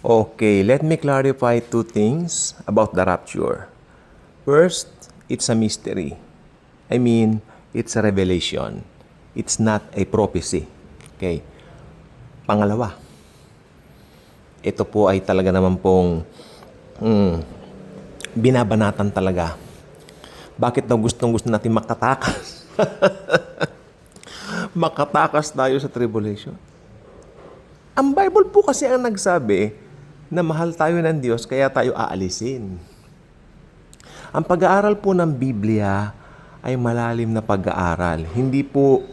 Okay, let me clarify two things about the rapture. First, it's a mystery. I mean, it's a revelation. It's not a prophecy. Okay. Pangalawa, ito po ay talaga naman pong binabanatan talaga. Bakit daw gustong-gusto natin makatakas? Makatakas tayo sa tribulation. Ang Bible po kasi ang nagsabi na mahal tayo ng Diyos kaya tayo aalisin. Ang pag-aaral po ng Biblia ay malalim na pag-aaral. Hindi po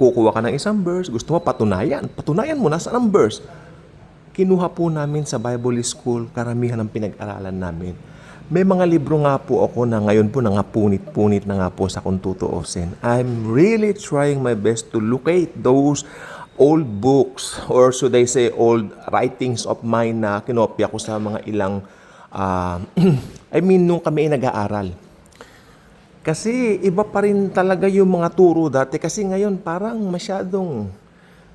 kukuha ka ng isang verse, gusto mo patunayan. Patunayan mo, nasaan ang verse? Kinuha po namin sa Bible School, karamihan ng pinag-aralan namin. May mga libro nga po ako na ngayon po nangapunit-punit na nga po sa kung tutuusin. I'm really trying my best to locate those old books or should I say old writings of mine na kinopya ko sa mga ilang nung kami nag-aaral. Kasi iba pa rin talaga yung mga turo dati kasi ngayon parang masyadong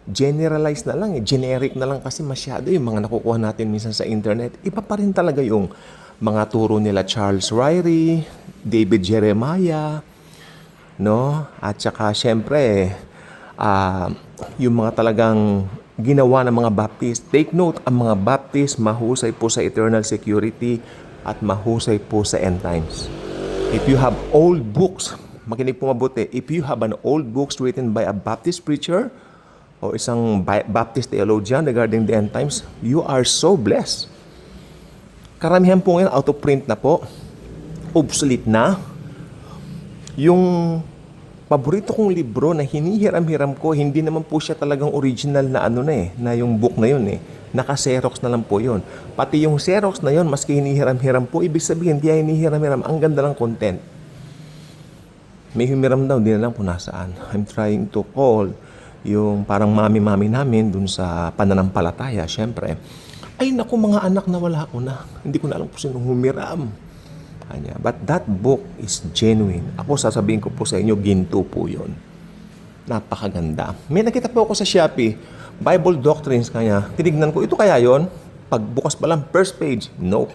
generalized na lang, generic na lang kasi masyado yung mga nakukuha natin minsan sa internet. Iba pa rin talaga yung mga turo nila Charles Ryrie, David Jeremiah, no? At saka syempre, yung mga talagang ginawa ng mga Baptist. Take note, ang mga Baptist mahusay po sa eternal security at mahusay po sa end times. If you have old books, makinig po mabuti, if you have an old books written by a Baptist preacher o isang Baptist theologian regarding the end times, you are so blessed. Karamihan po ngayon out of print na po, obsolete na. Yung paborito kong libro na hinihiram-hiram ko, hindi naman po siya talagang original na na yung book na yun Naka-Xerox na lang po yun. Pati yung Xerox na yun, maski hinihiram-hiram po, ibig sabihin, di hinihiram-hiram, ang ganda ng content. May humiram daw, di na lang po nasaan. I'm trying to call yung parang mami-mami namin dun sa pananampalataya, syempre. Ay naku, mga anak na wala ko na. Hindi ko na alam kung sino humiram. Kanya. But that book is genuine. Ako sasabihin ko po sa inyo, ginto po yun. Napakaganda. May nakita po ako sa Shopee, Bible Doctrines kanya. Tinignan ko, ito kaya yon? Pagbukas pa lang, first page, nope.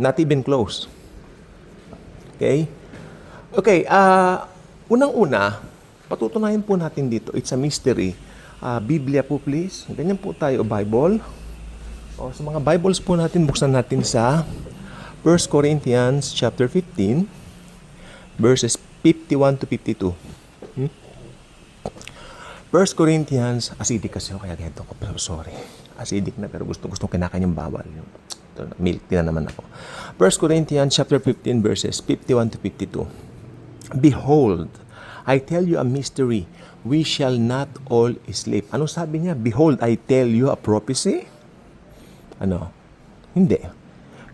Not even close. Okay? Okay, unang-una, patutunayan po natin dito, it's a mystery. Biblia po please. Ganyan po tayo, Bible. O, sa mga Bibles po natin, buksan natin sa 1 Corinthians chapter 15, verses 51 to 52. 1 Corinthians, acidic kasi ako, kaya ganito ko, pero sorry. Acidic na, pero gusto kinakanyang bawal. Milk tea na naman ako. 1 Corinthians chapter 15, verses 51 to 52. Behold, I tell you a mystery. We shall not all sleep. Ano sabi niya? Behold, I tell you a prophecy? Ano? Hindi.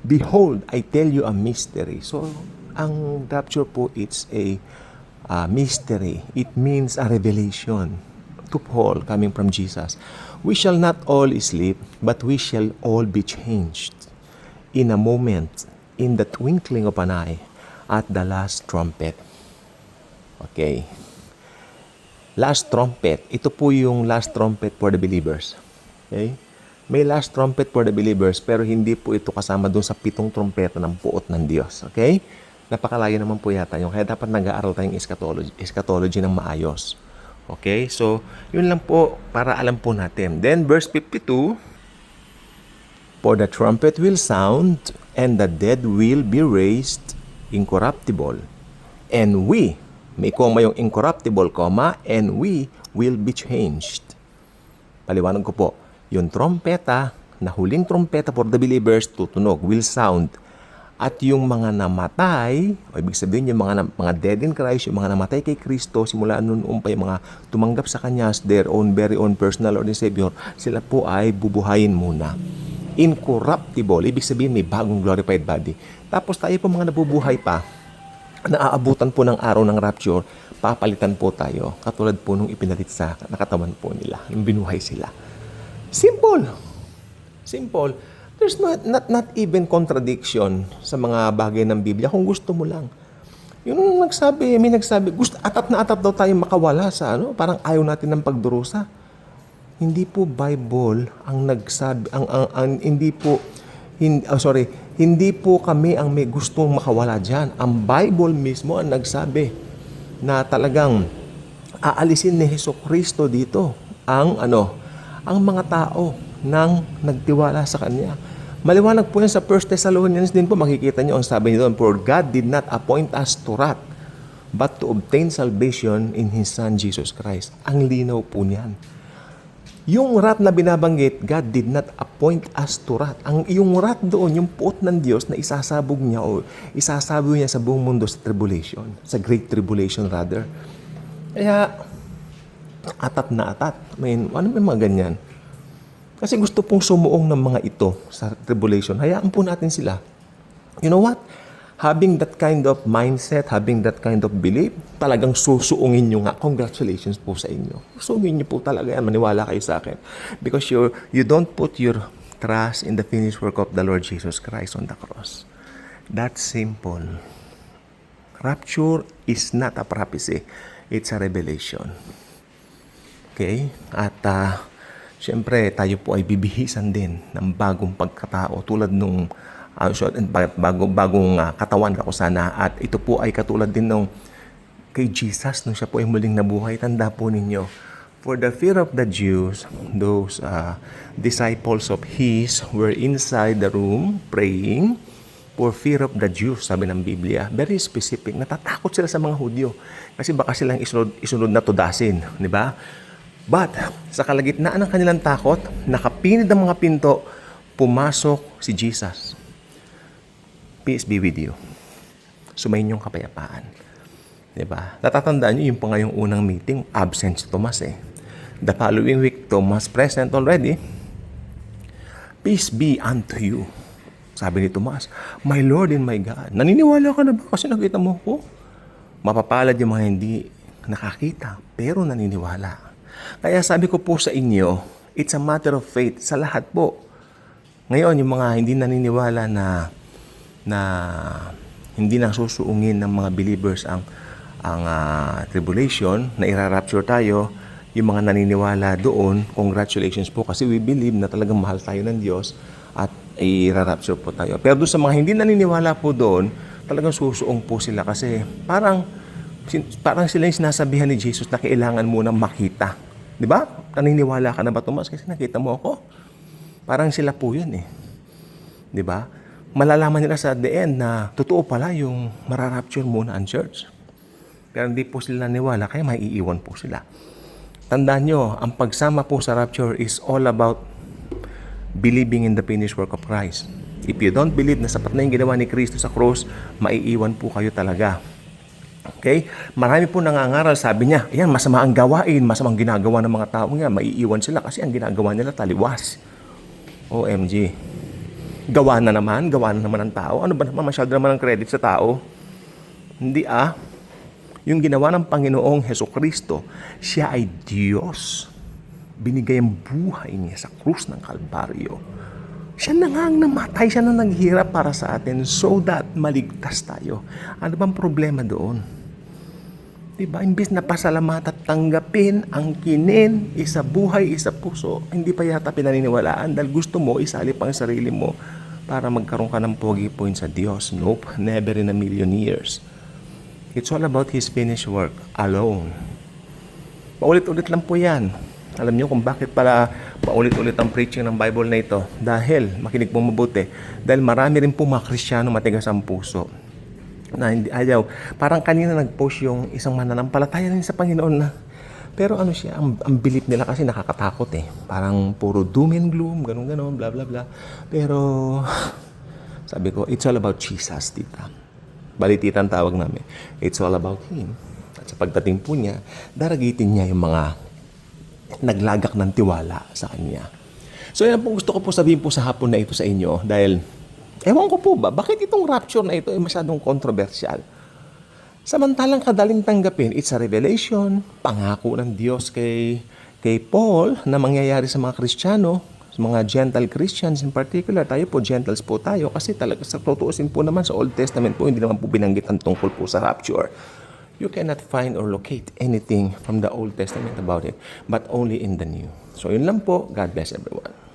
Behold, I tell you a mystery. So, ang rapture po, it's a mystery. It means a revelation to Paul coming from Jesus. We shall not all sleep, but we shall all be changed in a moment, in the twinkling of an eye, at the last trumpet. Okay. Last trumpet. Ito po yung last trumpet for the believers. Okay? May last trumpet for the believers, pero hindi po ito kasama dun sa 7 trumpeta ng puot ng Diyos. Okay? Napakalayo naman po yata yung kaya dapat nag-aaral tayong eschatology ng maayos. Okay? So, yun lang po para alam po natin. Then, verse 52, for the trumpet will sound, and the dead will be raised incorruptible. And we, may koma yung incorruptible, and we will be changed. Paliwanag ko po, yung trompeta, na huling trompeta for the believers, tutunog, will sound. At yung mga namatay, o ibig sabihin yung mga dead in Christ, yung mga namatay kay Kristo, simula noon pa yung mga tumanggap sa Kanya as their own, very own personal Lord and Savior, sila po ay bubuhayin muna. Incorruptible, ibig sabihin may bagong glorified body. Tapos tayo po mga nabubuhay pa, naaabutan po ng araw ng rapture, papalitan po tayo, katulad po nung ipinalit sa nakatawan po nila, yung binuhay sila. Simple. Simple. There's not even contradiction sa mga bagay ng Biblia kung gusto mo lang. Yung may nagsabi, atat na atat daw tayo makawala sa parang ayaw natin ng pagdurusa. Hindi po Bible ang nagsabi, hindi po, hindi po kami ang may gustong makawala dyan. Ang Bible mismo ang nagsabi na talagang aalisin ni Jesucristo dito ang mga tao nang nagtiwala sa Kanya. Maliwanag po yan sa 1 Thessalonians din po, makikita nyo ang sabi nito, for God did not appoint us to wrath, but to obtain salvation in His Son Jesus Christ. Ang linaw po niyan. Yung wrath na binabanggit, God did not appoint us to wrath. Yung wrath doon, yung puot ng Diyos na isasabog niya o isasabog niya sa buong mundo sa tribulation, sa great tribulation rather. Kaya, atat na atat. Ano may mga ganyan? Kasi gusto pong sumuong ng mga ito sa tribulation. Hayaan po natin sila. You know what? Having that kind of mindset, having that kind of belief, talagang susuungin nyo nga. Congratulations po sa inyo. Susuungin nyo po talaga yan. Maniwala kayo sa akin. Because you don't put your trust in the finished work of the Lord Jesus Christ on the cross. That's simple. Rapture is not a prophecy. It's a revelation. Okay? At siyempre, tayo po ay bibihisan din ng bagong pagkatao tulad nung bagong katawan ako sana. At ito po ay katulad din nung kay Jesus nung siya po ay muling nabuhay. Tanda po ninyo, for the fear of the Jews, those disciples of His were inside the room praying for fear of the Jews, sabi ng Biblia. Very specific. Natatakot sila sa mga Hudyo kasi baka silang isunod na tudasin. Di ba? But, sa kalagitnaan ng kanilang takot, nakapinid ang mga pinto, pumasok si Jesus. Peace be with you. Sumayin yung kapayapaan. Diba? Natatandaan nyo yung pa ngayong unang meeting, absent si Tomas eh. The following week, Tomas present already. Peace be unto you. Sabi ni Tomas, my Lord and my God. Naniniwala ka na ba kasi nakita mo ko? Mapapalad yung mga hindi nakakita, pero naniniwala. Kaya sabi ko po sa inyo, it's a matter of faith sa lahat po. Ngayon, yung mga hindi naniniwala na hindi na susuungin ng mga believers ang tribulation, na irarapture tayo, yung mga naniniwala doon, congratulations po kasi we believe na talagang mahal tayo ng Diyos at irarapture po tayo. Pero doon sa mga hindi naniniwala po doon, talagang susuong po sila kasi parang sila yung sinasabihan ni Jesus na kailangan mo nang makita. Di ba? Naniniwala ka na ba, Tomas? Kasi nakita mo ako. Parang sila po yun eh. Di ba? Malalaman nila sa the end na totoo pala yung mararapture muna ang church. Pero hindi po sila naniwala, kaya maiiwan po sila. Tandaan nyo, ang pagsama po sa rapture is all about believing in the finished work of Christ. If you don't believe na sapat na yung ginawa ni Kristo sa cross, maiiwan po kayo talaga. Okay? Marami po nangangaral, sabi niya, yan, masama ang gawain, masamang ginagawa ng mga tao nga, maiiwan sila kasi ang ginagawa nila taliwas. OMG. Gawa na naman ang tao. Ano ba naman, masyado naman ang credit sa tao? Hindi Yung ginawa ng Panginoong Hesukristo, siya ay Diyos. Binigay ang buhay niya sa krus ng Kalbaryo. Siya na nga ang namatay, siya na naghirap para sa atin so that maligtas tayo. Ano bang problema doon? Diba? Imbis na pasalamat at tanggapin ang kinin, isa buhay, isa puso, hindi pa yata pinaniniwalaan dahil gusto mo isalip ang sarili mo para magkaroon ka ng pogi point sa Diyos. Nope, never in a million years. It's all about His finished work alone. Paulit-ulit lang po yan. Alam niyo kung bakit pala paulit-ulit ang preaching ng Bible na ito? Dahil, makinig po mabuti, dahil marami rin po mga Kristiyano matigas ang puso na hindi ayaw. Parang kanina nag-post yung isang mananampalataya rin sa Panginoon na pero ano siya, ang belief nila kasi nakakatakot eh. Parang puro doom and gloom, ganun-ganon, bla bla bla. Pero sabi ko, it's all about Jesus, tita. Balitita ang tawag namin. It's all about Him. At sa pagdating po niya, daragitin niya yung mga naglagak ng tiwala sa Kanya. So yan po gusto ko po sabihin po sa hapon na ito sa inyo dahil ewan ko po ba, bakit itong rapture na ito ay masyadong controversial? Samantalang kadaling tanggapin, it's a revelation, pangako ng Diyos kay Paul na mangyayari sa mga Kristiyano, sa mga Gentile Christians in particular. Tayo po, Gentiles po tayo kasi talaga sa tutuusin po naman sa Old Testament po, hindi naman po binanggit ang tungkol po sa rapture. You cannot find or locate anything from the Old Testament about it, but only in the New. So, yun lang po. God bless everyone.